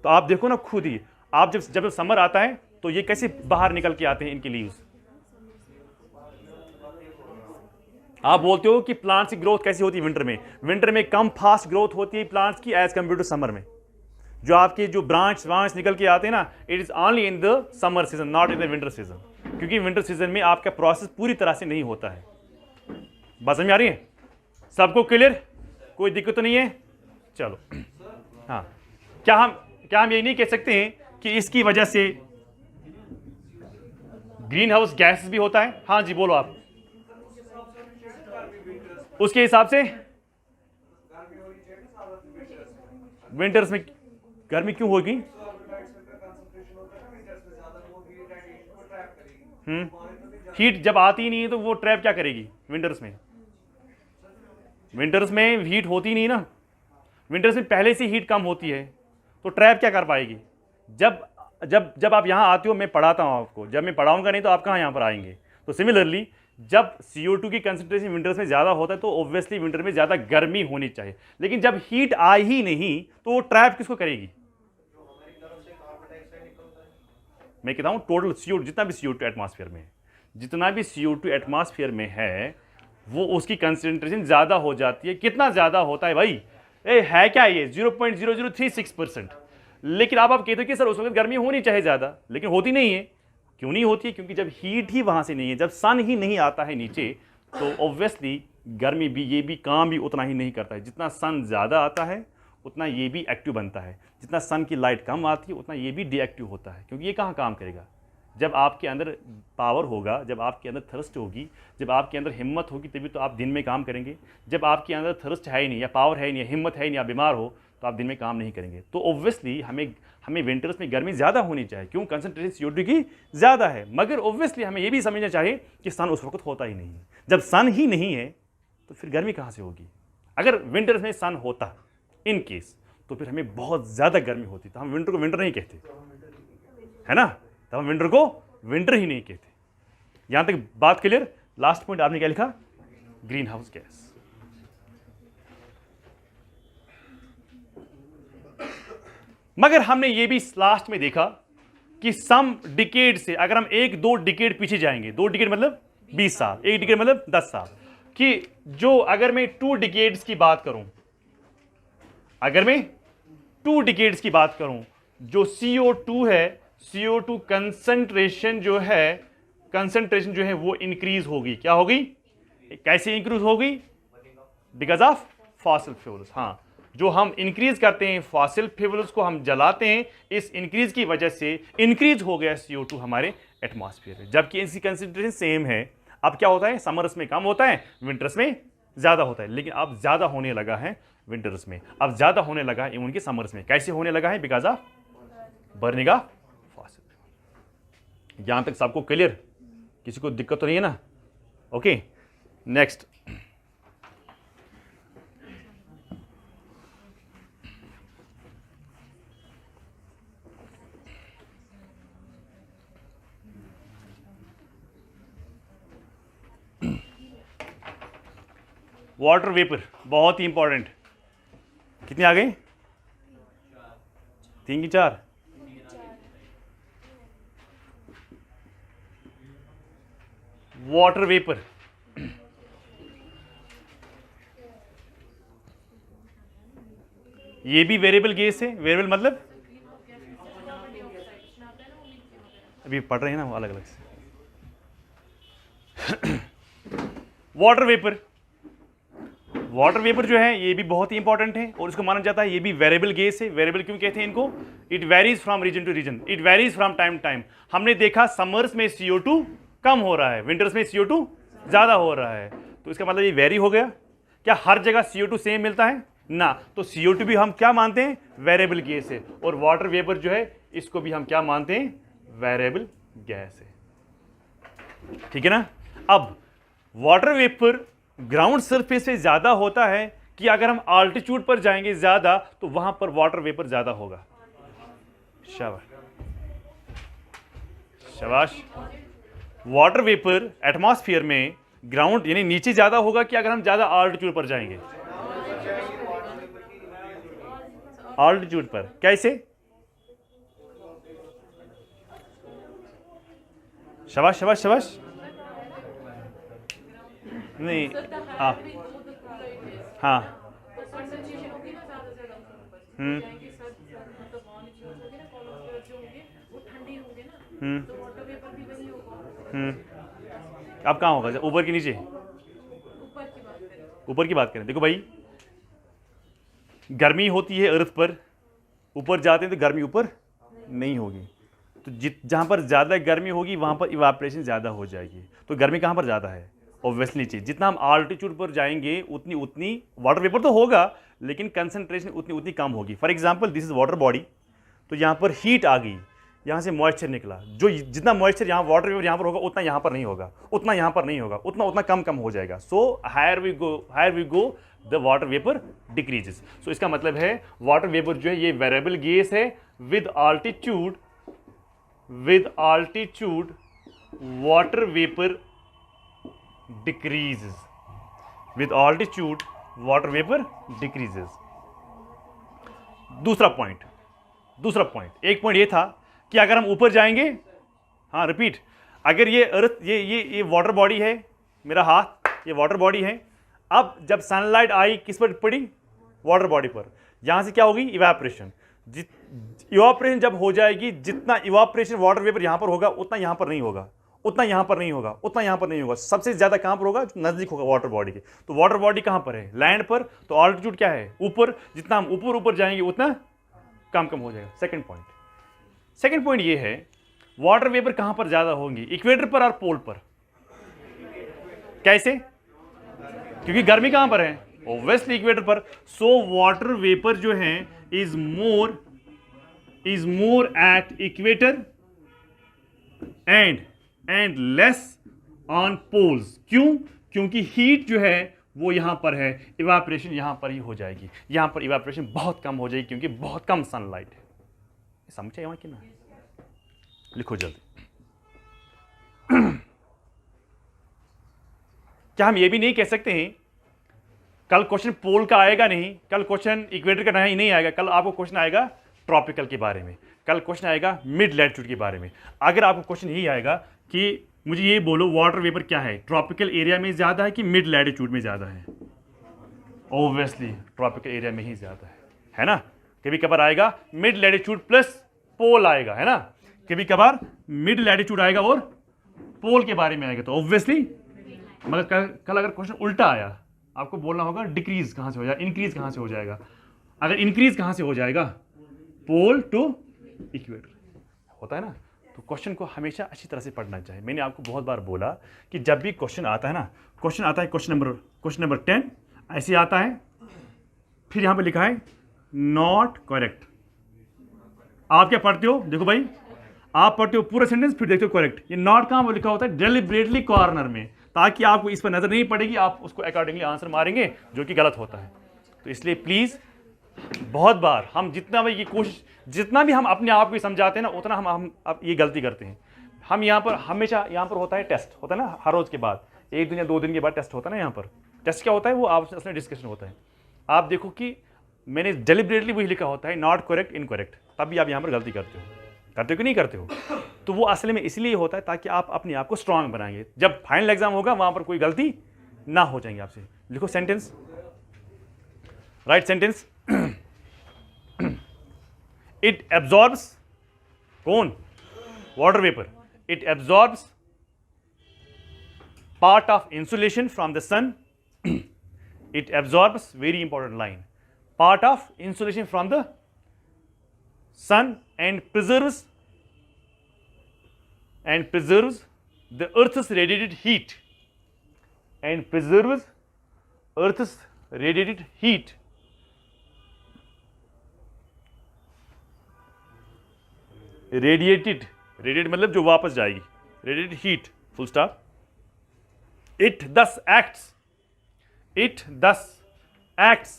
तो आप देखो ना खुद ही, आप जब समर आता है तो ये कैसे बाहर निकल के आते हैं इनके लीव्स। आप बोलते हो कि प्लांट्स की ग्रोथ कैसी होती है विंटर में? विंटर में कम फास्ट ग्रोथ होती है प्लांट्स की एज कंपेयर टू समर में। जो आपके जो ब्रांच निकल के आते हैं ना, it is only in the summer season, not in the winter season, क्योंकि विंटर सीजन में आपका प्रोसेस पूरी तरह से नहीं होता है। बात समझ में आ रही है सबको? क्लियर? कोई दिक्कत तो नहीं है? चलो, हाँ, क्या हम ये नहीं कह सकते हैं कि इसकी वजह से ग्रीन हाउस गैसेस भी होता है? हाँ जी, बोलो आप। उसके हिसाब से विंटर्स में गर्मी क्यों होगी? हीट जब आती नहीं है तो वो ट्रैप क्या करेगी विंटर्स में? विंटर्स में हीट होती नहीं ना, विंटर्स में पहले से हीट कम होती है, तो ट्रैप क्या कर पाएगी? जब जब जब आप यहाँ आते हो, मैं पढ़ाता हूँ आपको, जब मैं पढ़ाऊंगा नहीं तो आप कहाँ यहाँ पर आएंगे? तो सिमिलरली जब CO2 की कंसंट्रेशन विंटर्स में ज़्यादा होता है तो ऑब्वियसली विंटर में ज़्यादा गर्मी होनी चाहिए, लेकिन जब हीट आई ही नहीं तो वो ट्रैप किसको करेगी? मैं कहता हूँ टोटल CO2, जितना भी CO2 एटमॉस्फेयर में है, जितना भी CO2 एटमॉस्फेयर में है, वो उसकी कंसंट्रेशन ज़्यादा हो जाती है। कितना ज़्यादा होता है भाई? है क्या ये 0.0036%। लेकिन आप कहते हो कि सर उस वक्त गर्मी होनी चाहिए ज़्यादा, लेकिन होती नहीं है। क्यों नहीं होती है? क्योंकि जब हीट ही वहाँ से नहीं है, जब सन ही नहीं आता है नीचे, तो ऑब्वियसली गर्मी भी, ये भी काम भी उतना ही नहीं करता है। जितना सन ज़्यादा आता है उतना ये भी एक्टिव बनता है, जितना सन की लाइट कम आती है उतना ये भी डीएक्टिव होता है। क्योंकि ये कहाँ काम करेगा? जब आपके अंदर पावर होगा, जब आपके अंदर थर्स्ट होगी, जब आपके अंदर हिम्मत होगी, तभी तो आप दिन में काम करेंगे। जब आपके अंदर थर्स्ट है ही नहीं, या पावर है ही नहीं, या हिम्मत है ही नहीं, आप बीमार हो, तो आप दिन में काम नहीं करेंगे। तो ऑब्वियसली हमें विंटर्स में गर्मी ज़्यादा होनी चाहिए। क्यों? कंसंट्रेशन CO2 की ज़्यादा है। मगर ऑब्वियसली हमें ये भी समझना चाहिए कि सन उस वक्त होता ही नहीं है। जब सन ही नहीं है तो फिर गर्मी कहाँ से होगी? अगर विंटर्स में सन होता इन केस, तो फिर हमें बहुत ज़्यादा गर्मी होती। तो हम विंटर को विंटर नहीं कहते, है ना? तो हम विंटर को विंटर ही नहीं कहते। यहां तक बात क्लियर? लास्ट पॉइंट आपने क्या लिखा? Green house gas. मगर हमने ये भी लास्ट में देखा कि सम डिकेड से, अगर हम 1-2 डिकेड पीछे जाएंगे, 2 डिकेड मतलब 20 साल, 1 डिकेड मतलब 10 साल, कि जो अगर मैं 2 डिकेड्स की बात करूं, अगर मैं 2 डिकेड्स की बात करूं, जो CO2 है, CO2 कंसंट्रेशन जो है वो इंक्रीज होगी। क्या होगी? कैसे इंक्रीज होगी? Because of fossil fuels. हाँ, जो हम इंक्रीज करते हैं, फॉसिल फ्यूल्स को हम जलाते हैं, इस इंक्रीज की वजह से इंक्रीज हो गया CO2 हमारे एटमॉस्फेयर में। जबकि इसकी कंसंट्रेशन सेम है। अब क्या होता है? समर्स में कम होता है, विंटर्स में ज्यादा होता है। लेकिन अब ज्यादा होने लगा है विंटर्स में, अब ज्यादा होने लगा है उनके समर्स में। कैसे होने लगा है? Because of burning of fossil. यहां तक सबको क्लियर? किसी को दिक्कत तो नहीं है ना? Okay, next. वाटर वेपर बहुत ही इंपॉर्टेंट। कितने आ गए? 3 की 4? वाटर वेपर ये भी वेरिएबल गैस है। वेरिएबल मतलब अभी पढ़ रहे हैं ना वो अलग अलग से। वाटर वेपर जो है ये भी बहुत ही इंपॉर्टेंट है और इसको माना जाता है ये भी वेरिएबल गैस है। वेरिएबल क्यों कहते हैं इनको? It varies from region to region, it varies from time to time. हमने देखा समर्स में CO2 कम हो रहा है, विंटर्स में CO2 ज्यादा हो रहा है, तो इसका मतलब ये वेरी हो गया। क्या हर जगह CO2 सेम मिलता है? ना। तो CO2 भी हम क्या मानते हैं? वेरिएबल गैस है। और वाटर वेपर जो है इसको भी हम क्या मानते हैं? वेरिएबल गैस है। ठीक है ना? अब वाटर वेपर ग्राउंड सरफेस से ज्यादा होता है कि अगर हम आल्टीट्यूड पर जाएंगे ज्यादा तो वहां पर वाटर वेपर ज्यादा होगा। शाबाश शाबाश। वाटर वेपर एटमॉस्फेयर में ग्राउंड यानी नीचे ज्यादा होगा कि अगर हम ज्यादा आल्टीट्यूड पर जाएंगे? आल्टीट्यूड पर। कैसे? शाबाश शाबाश शाबाश। नहीं हाँ हाँ अब कहाँ होगा, ऊपर के नीचे? ऊपर की बात करें, देखो भाई गर्मी होती है अर्थ पर, ऊपर जाते हैं तो गर्मी ऊपर नहीं होगी, तो जहां पर ज़्यादा गर्मी होगी वहां पर इवापोरेशन ज़्यादा हो जाएगी। तो गर्मी कहां पर ज़्यादा है? ऑब्वियसली नीचे। जितना हम आल्टीट्यूड पर जाएंगे उतनी उतनी वाटर वेपर तो होगा, लेकिन कंसंट्रेशन उतनी उतनी कम होगी। For example this is water body, तो यहाँ पर हीट आ गई, यहाँ से मॉइस्चर निकला, जो जितना मॉइस्चर यहाँ वाटर वेपर यहाँ पर होगा उतना यहाँ पर नहीं होगा, उतना यहाँ पर नहीं होगा, उतना उतना कम कम हो जाएगा। So higher we go the water vapour decreases. सो इसका मतलब है वाटर वेपर जो है ये वेरिएबल गैस है, with altitude water vapour decreases, with altitude water vapour decreases. दूसरा पॉइंट, एक पॉइंट ये था कि अगर हम ऊपर जाएंगे, हाँ रिपीट, अगर ये अर्थ ये वाटर बॉडी है, मेरा हाथ ये वाटर बॉडी है, अब जब सनलाइट आई किस पर पड़ी? वाटर बॉडी पर। यहां से क्या होगी? इवापोरेशन। इवापोरेशन जब हो जाएगी, जितना इवापोरेशन वाटर वेपर यहां पर होगा उतना यहां पर नहीं होगा, उतना यहां पर नहीं होगा, उतना यहां पर नहीं होगा। सबसे ज्यादा कहां पर होगा? नजदीक होगा वाटर बॉडी के। तो वाटर बॉडी कहां पर है? लैंड पर। तो ऑल्टीट्यूड क्या है? ऊपर। जितना हम ऊपर जाएंगे उतना कम कम हो जाएगा। सेकंड पॉइंट ये है, वाटर वेपर कहां पर ज्यादा होंगी? इक्वेटर पर और पोल पर। कैसे? क्योंकि गर्मी कहां पर है? ऑब्वियसली इक्वेटर पर। सो वाटर वेपर जो है is more at equator and less on poles. क्यों? क्योंकि हीट जो है वो यहां पर है, इवापोरेशन यहां पर ही हो जाएगी। यहां पर इवापोरेशन बहुत कम हो जाएगी क्योंकि बहुत कम सनलाइट है। समझे वहां कि ना? लिखो जल्दी। क्या हम ये भी नहीं कह सकते हैं कल क्वेश्चन पोल का आएगा नहीं, कल क्वेश्चन इक्वेटर का नहीं आएगा, कल आपको क्वेश्चन आएगा ट्रॉपिकल के बारे में, कल क्वेश्चन आएगा मिड लैटिट्यूड के बारे में। अगर आपको क्वेश्चन यही आएगा कि मुझे ये बोलो वाटर वेपर क्या है, ट्रॉपिकल एरिया में ज्यादा है कि मिड लैटिट्यूड में ज्यादा है? ऑब्वियसली ट्रॉपिकल एरिया में ही ज्यादा है ना? कभी कभार आएगा मिड लैटिट्यूड प्लस पोल आएगा, है ना? कभी कभार मिड लैटिट्यूड आएगा और पोल के बारे में आएगा। तो ऑब्वियसली, मगर कल अगर क्वेश्चन उल्टा आया, आपको बोलना होगा डिक्रीज कहां से हो जाएगा, इंक्रीज कहां से हो जाएगा। अगर इंक्रीज कहां से हो जाएगा? पोल टू इक्वेटर होता है ना। तो क्वेश्चन को हमेशा अच्छी तरह से पढ़ना चाहिए। मैंने आपको बहुत बार बोला कि जब भी क्वेश्चन आता है ना, क्वेश्चन आता है क्वेश्चन नंबर 10 ऐसे आता है, फिर यहां पे लिखा है नॉट करेक्ट। आप क्या पढ़ते हो? देखो भाई, आप पढ़ते हो पूरा सेंटेंस, फिर देखते हो करेक्ट। ये नॉट कहां पर लिखा होता है? डेलिबरेटली कॉर्नर में, ताकि आपको इस पर नजर नहीं पड़ेगी, आप उसको अकॉर्डिंगली आंसर मारेंगे, जो कि गलत होता है। तो इसलिए प्लीज बहुत बार हम जितना भी हम अपने आप को समझाते हैं ना, उतना हम अब ये गलती करते हैं। हम यहाँ पर हमेशा यहाँ पर होता है टेस्ट, होता है ना, हर रोज के बाद 1 दिन या 2 दिन के बाद टेस्ट होता है ना। यहाँ पर टेस्ट क्या होता है? वो आपस में डिस्कशन होता है। आप देखो कि मैंने डेलिबरेटली वही लिखा होता है नॉट करेक्ट, इनकरेक्ट, तब भी आप यहाँ पर गलती करते हो कि नहीं करते हो? तो वो असल में इसलिए होता है ताकि आप अपने आप को स्ट्रांग बनाएंगे। जब फाइनल एग्जाम होगा वहां पर कोई गलती ना हो जाएंगे आपसे। लिखो sentence, right sentence. It absorbs, कौन? Water vapour. It absorbs part of insulation from the sun. It absorbs, very important line, part of insulation from the sun and preserves the earth's radiated heat, and preserves earth's radiated heat. radiated मतलब जो वापस जाएगी, radiated heat, full stop. It thus acts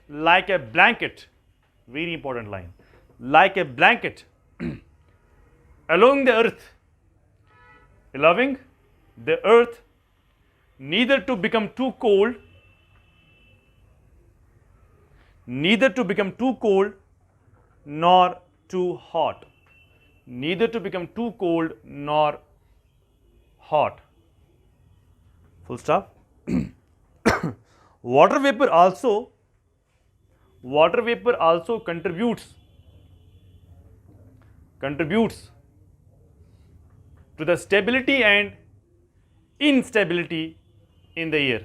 like a blanket, very important line, like a blanket allowing the earth neither to become too cold nor too hot, neither to become too cold nor hot, full stop. Water vapor also contributes to the stability and instability in the air.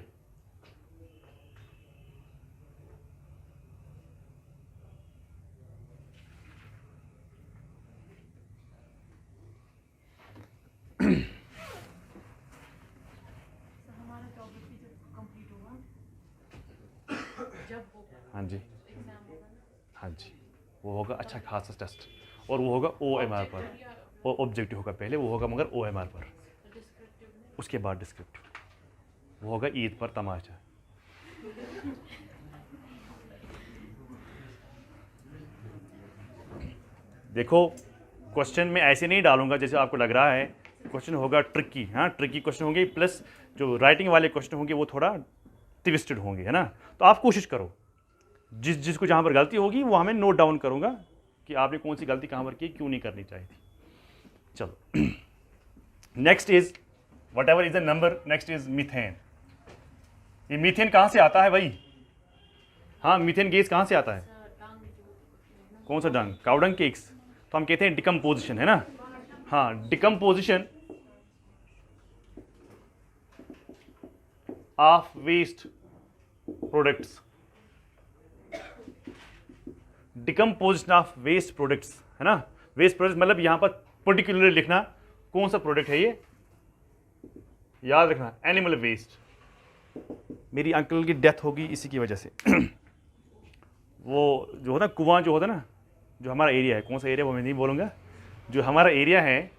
हाँ जी, हाँ जी, वो होगा अच्छा खासा test, और वो होगा OMR पर, और ऑब्जेक्टिव होगा पहले, वो होगा मगर OMR पर, उसके बाद डिस्क्रिप्टिव, वो होगा ईद पर तमाशा। देखो क्वेश्चन में ऐसे नहीं डालूंगा जैसे आपको लग रहा है, क्वेश्चन होगा ट्रिकी, हाँ ट्रिकी क्वेश्चन होंगे, प्लस जो राइटिंग वाले क्वेश्चन होंगे वो थोड़ा ट्विस्टेड होंगे, है ना। तो आप कोशिश करो, जिसको जहाँ पर गलती होगी वो हमें नोट डाउन करूँगा कि आपने कौन सी गलती कहाँ पर की, क्यों नहीं करनी चाहिए थी। चलो next is what ever is the number, next is methane. ये मीथेन कहाँ से आता है भाई? हाँ, मीथेन गैस कहाँ से आता है? कौन सा डंग? Cow dung cakes. तो हम कहते हैं डिकम्पोजिशन, है ना। हाँ, decomposition of waste products, decomposition of waste products, है ना। वेस्ट प्रोडक्ट्स मतलब यहां पर पर्टिकुलरली लिखना कौन सा प्रोडक्ट है ये, याद रखना, एनिमल वेस्ट। मेरी अंकल की डेथ होगी इसी की वजह से। वो जो होता है कुआं, जो होता है ना, जो हमारा एरिया है, कौन सा एरिया वो मैं नहीं बोलूँगा, जो हमारा एरिया है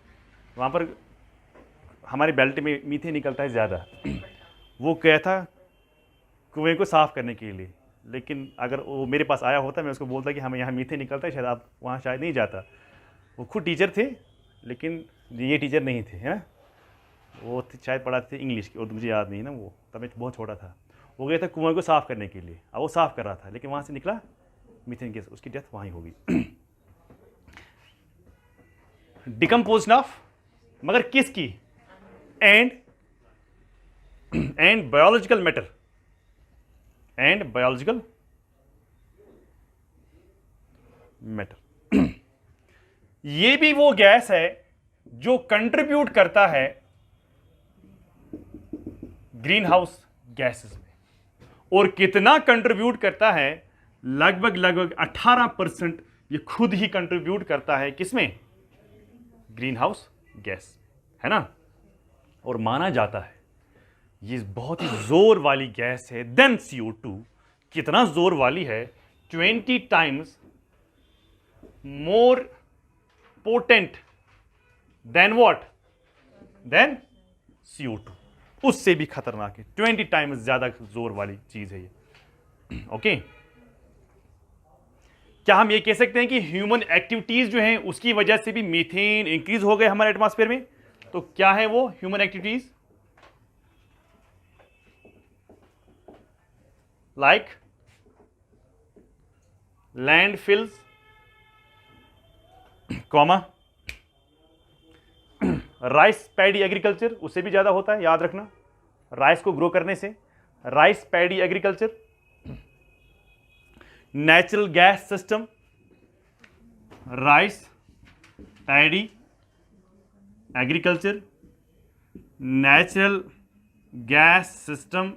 वहाँ पर हमारे बेल्ट में मीथेन निकलता है ज़्यादा। वो क्या था, कुएं को साफ़ करने के लिए, लेकिन अगर वो मेरे पास आया होता मैं उसको बोलता कि हमें यहाँ मीथेन निकलता है, शायद आप वहाँ शायद नहीं जाता। वो खुद टीचर थे लेकिन ये टीचर नहीं थे, है ना। वो शायद पढ़ाते थे इंग्लिश की, और मुझे याद नहीं ना, वो तब मैं बहुत छोटा था। वो गया था कुएं को साफ़ करने के लिए, अब वो साफ़ कर रहा था, लेकिन वहाँ से निकला मीथेन गैस, उसकी डेथ वहीं होगी। डिकम्पोजिशन ऑफ, मगर किसकी? And biological matter, and biological matter. ये भी वो गैस है जो कंट्रीब्यूट करता है ग्रीन हाउस गैसेस में, और कितना कंट्रीब्यूट करता है? लगभग 18% ये खुद ही कंट्रीब्यूट करता है, किसमें? ग्रीन हाउस गैस, है ना। और माना जाता है ये बहुत ही जोर वाली गैस है देन CO2। कितना जोर वाली है? 20 times more potent than what? Than CO2। उससे भी खतरनाक है, 20 टाइम्स ज्यादा जोर वाली चीज है ये। ओके, क्या हम ये कह सकते हैं कि ह्यूमन एक्टिविटीज जो हैं उसकी वजह से भी मीथेन इंक्रीज हो गए हमारे एटमॉस्फेयर में? तो क्या है वो human activities? Like landfills, comma, rice paddy agriculture, उससे भी ज्यादा होता है, याद रखना, राइस को ग्रो करने से। Rice paddy agriculture, natural gas system, rice paddy agriculture, natural gas system,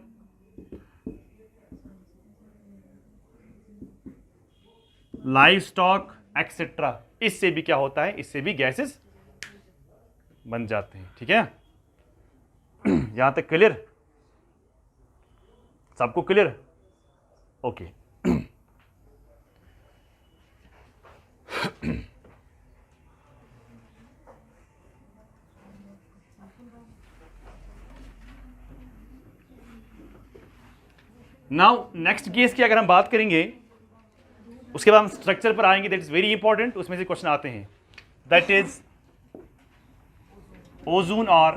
live stock etcetera. इससे भी क्या होता है? इससे भी गैसेस बन जाते हैं, ठीक है। यहां तक क्लियर? सबको clear? Okay. Now next case की अगर हम बात करेंगे, उसके बाद हम स्ट्रक्चर पर आएंगे, दैट इज वेरी इंपॉर्टेंट। उसमें से क्वेश्चन आते हैं, दैट इज ओजोन और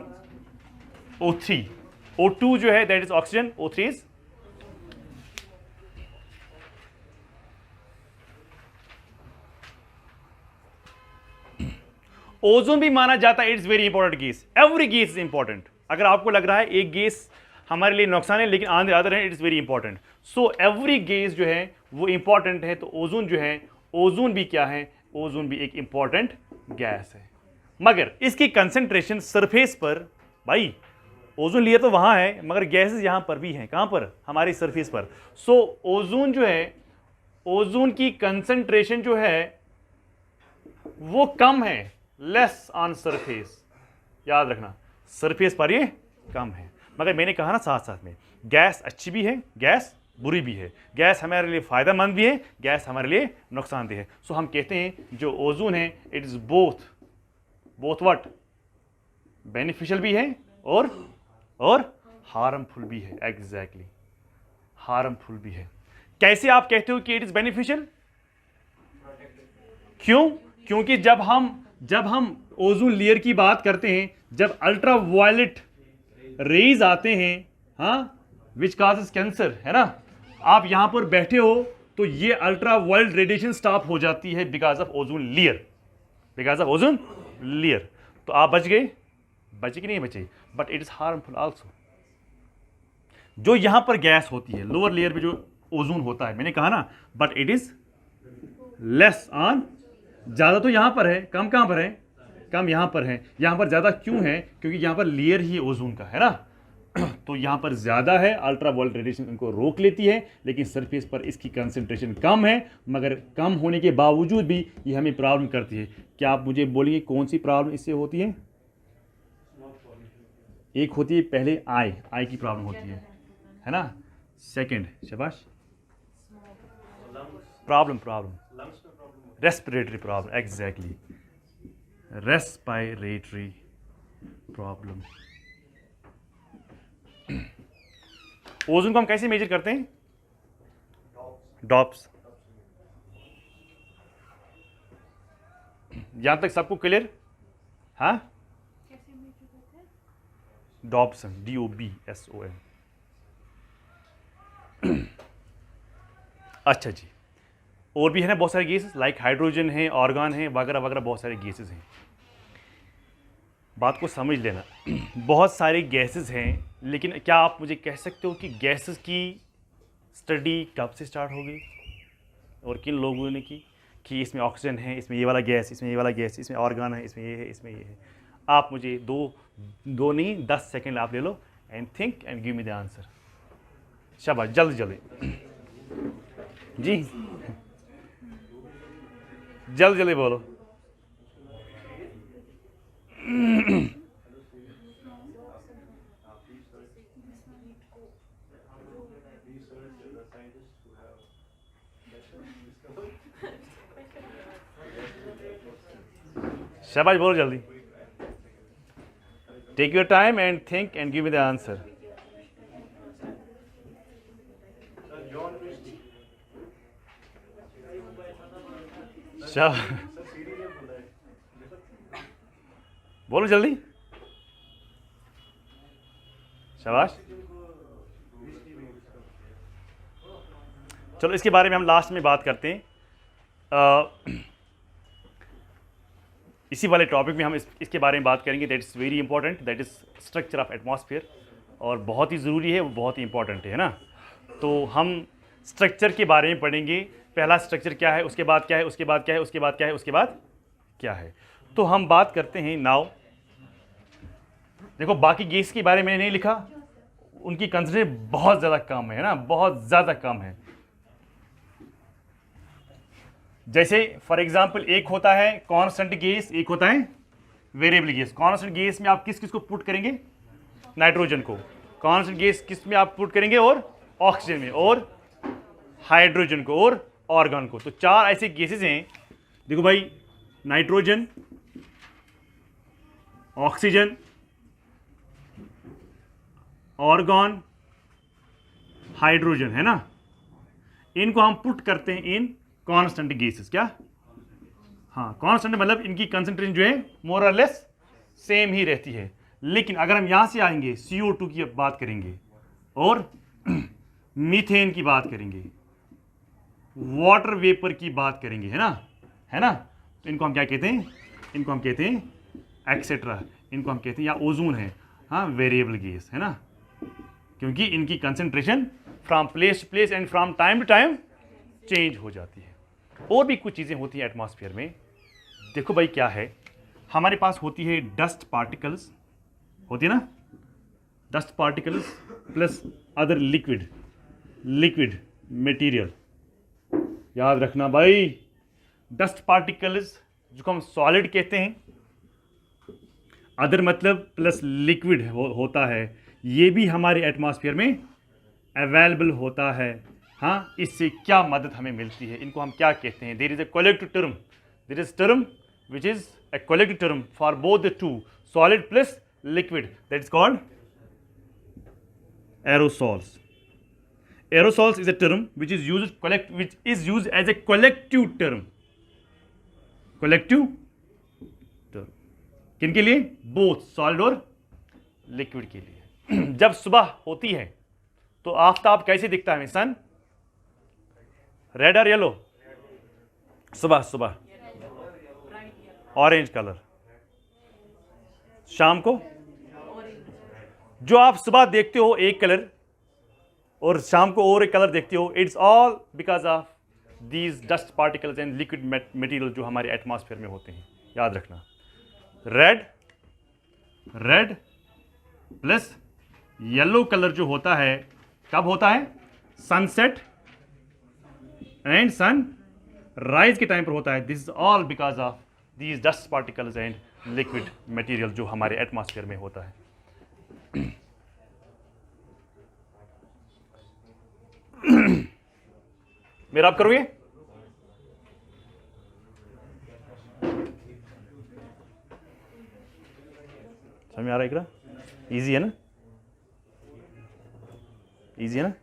O3। O2 जो है that is oxygen, O3 is ozone भी माना जाता है it's very important gas, every gas is important. अगर आपको लग रहा है एक गैस हमारे लिए नुकसान है लेकिन आने अदर है it's very important, so every gas जो है वो इंपॉर्टेंट है। तो ओजोन जो है, ओजोन भी क्या है, ओजोन भी एक इंपॉर्टेंट गैस है, मगर इसकी कंसेंट्रेशन सरफेस पर, भाई ओजोन लेयर तो वहां है मगर गैसेस यहां पर भी हैं, कहां पर, हमारी सरफेस पर। सो ओजोन जो है, ओजोन की कंसेंट्रेशन जो है वो कम है, लेस ऑन सरफेस, याद रखना सरफेस पर ये कम है। मगर मैंने कहा ना साथ साथ में गैस अच्छी भी है, गैस बुरी भी है, गैस हमारे लिए फायदेमंद भी है, गैस हमारे लिए नुकसानदेह है। सो हम कहते हैं जो ओजोन है it is both what, beneficial भी है और हार्मफुल भी है। एग्जैक्टली हार्मफुल भी है। कैसे आप कहते हो कि इट इज बेनिफिशियल? क्यों? क्योंकि जब हम ओजोन लेयर की बात करते हैं, जब अल्ट्रा वायलेट रेज आते हैं, हाँ, विच काजेस कैंसर, है ना, आप यहां पर बैठे हो तो ये अल्ट्रा वायलेट रेडिएशन स्टॉप हो जाती है because of ozone layer, because of ozone layer. तो आप बच गए, बचे कि नहीं बचे? But it is harmful also. जो यहां पर गैस होती है लोअर लेयर पे जो ओजोन होता है, मैंने कहा ना, but it is less on, ज्यादा तो यहां पर है, कम कहां पर है, कम यहां पर है। यहां पर ज्यादा क्यों है? क्योंकि यहां पर लेयर ही ओजोन का है ना, तो यहां पर ज्यादा है, अल्ट्रा वायलेट रेडिएशन इनको रोक लेती है, लेकिन सरफेस पर इसकी कंसेंट्रेशन कम है। मगर कम होने के बावजूद भी ये हमें प्रॉब्लम करती है। क्या आप मुझे बोलिए कौन सी प्रॉब्लम इससे होती है? एक होती है पहले आई की प्रॉब्लम होती है ना, सेकंड, शाबाश, problem respiratory problem, exactly respiratory problem. Ozone को हम कैसे मेजर करते हैं? डॉप्स। यहां तक सबको क्लियर? हाँ, डॉप्सन, DOBSON। अच्छा जी, और भी है ना बहुत सारे गैसेस, लाइक हाइड्रोजन है, ऑर्गन है, वगैरह वगैरह, बहुत सारे गैसेस हैं। बात को समझ लेना, बहुत सारे गैसेस हैं, लेकिन क्या आप मुझे कह सकते हो कि गैसेस की स्टडी कब से स्टार्ट हो गई और किन लोगों ने की, कि इसमें ऑक्सीजन है, इसमें ये वाला गैस, इसमें ये वाला गैस, इसमें ऑर्गन है, इसमें ये है, इसमें ये है। आप मुझे दो नहीं 10 सेकेंड आप ले लो and think and give me the answer. शाबाश, जल्दी जल्दी जी, जल्दी जल्दी बोलो। शाबाश, बोलो जल्दी। Take your time and think and give me the answer. बोलो जल्दी, शाबाश। चलो इसके बारे में हम लास्ट में बात करते हैं। इसी वाले टॉपिक में हम इसके बारे में बात करेंगे। That is very important, that is structure of atmosphere, और बहुत ही ज़रूरी है, वो बहुत ही इंपॉर्टेंट है ना। तो हम स्ट्रक्चर के बारे में पढ़ेंगे, पहला स्ट्रक्चर क्या है, उसके बाद क्या है, उसके बाद क्या है, उसके बाद क्या है, उसके बाद क्या है। तो हम बात करते हैं नाउ। देखो बाकी गैस के बारे में मैंने नहीं लिखा, उनकी कंसेंट्रेशन बहुत ज़्यादा कम है ना, बहुत ज़्यादा कम है। जैसे फॉर एग्जांपल एक होता है कांस्टेंट गैस, एक होता है वेरिएबल गैस। कांस्टेंट गैस में आप किस किस को पुट करेंगे? नाइट्रोजन को। कांस्टेंट गैस किस में आप पुट करेंगे? और ऑक्सीजन में, और हाइड्रोजन को, और ऑर्गन को। तो चार ऐसे गैसेस हैं, देखो भाई, नाइट्रोजन, ऑक्सीजन, ऑर्गन, हाइड्रोजन, है ना। इनको हम पुट करते हैं इन कांस्टेंट गैसेस। क्या? हाँ, कांस्टेंट मतलब इनकी कंसंट्रेशन जो है मोर और लेस सेम ही रहती है। लेकिन अगर हम यहां से आएंगे CO2 की बात करेंगे और मीथेन की बात करेंगे, वाटर वेपर की बात करेंगे, है ना, तो इनको हम क्या कहते हैं? इनको हम कहते हैं एक्सेट्रा, इनको हम कहते हैं, या ओजोन है, हाँ, वेरिएबल गैस है ना, क्योंकि इनकी concentration from place to place and from time to time change हो जाती है। और भी कुछ चीज़ें होती हैं एटमॉस्फेयर में। देखो भाई क्या है, हमारे पास होती है डस्ट पार्टिकल्स, होती है ना, dust particles plus other liquid material. याद रखना भाई, डस्ट पार्टिकल्स जिसको हम सॉलिड कहते हैं, अदर मतलब प्लस लिक्विड होता है, ये भी हमारे एटमॉस्फेयर में अवेलेबल होता है। हाँ, इससे क्या मदद हमें मिलती है, इनको हम क्या कहते हैं? There is a collective term, there is term which is a collective term for both the two, solid plus liquid, that is called aerosols. Aerosols is a term which is used as a collective term. किनके लिए? Both solid और liquid के लिए। जब सुबह होती है तो आफताब कैसे दिखता है हमें? सन रेड और येलो, सुबह ऑरेंज कलर, शाम को जो आप सुबह देखते हो एक कलर और शाम को और एक कलर देखते हो, it's all because of these dust particles and liquid material जो हमारे एटमॉस्फेयर में होते हैं। याद रखना, रेड प्लस येलो कलर जो होता है कब होता है? सनसेट एंड सन राइज के टाइम पर होता है। This is all because of these dust particles and liquid material जो हमारे एटमॉस्फेयर में होता है। मेरा आप करोगे? समझ में आ रहा है? इकरा इजी है ना? इजी है ना?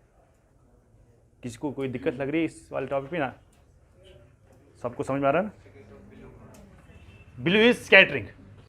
किसी को कोई दिक्कत लग रही है इस वाले टॉपिक पे ना? सबको समझ में आ रहा है ना? Blue is scattering,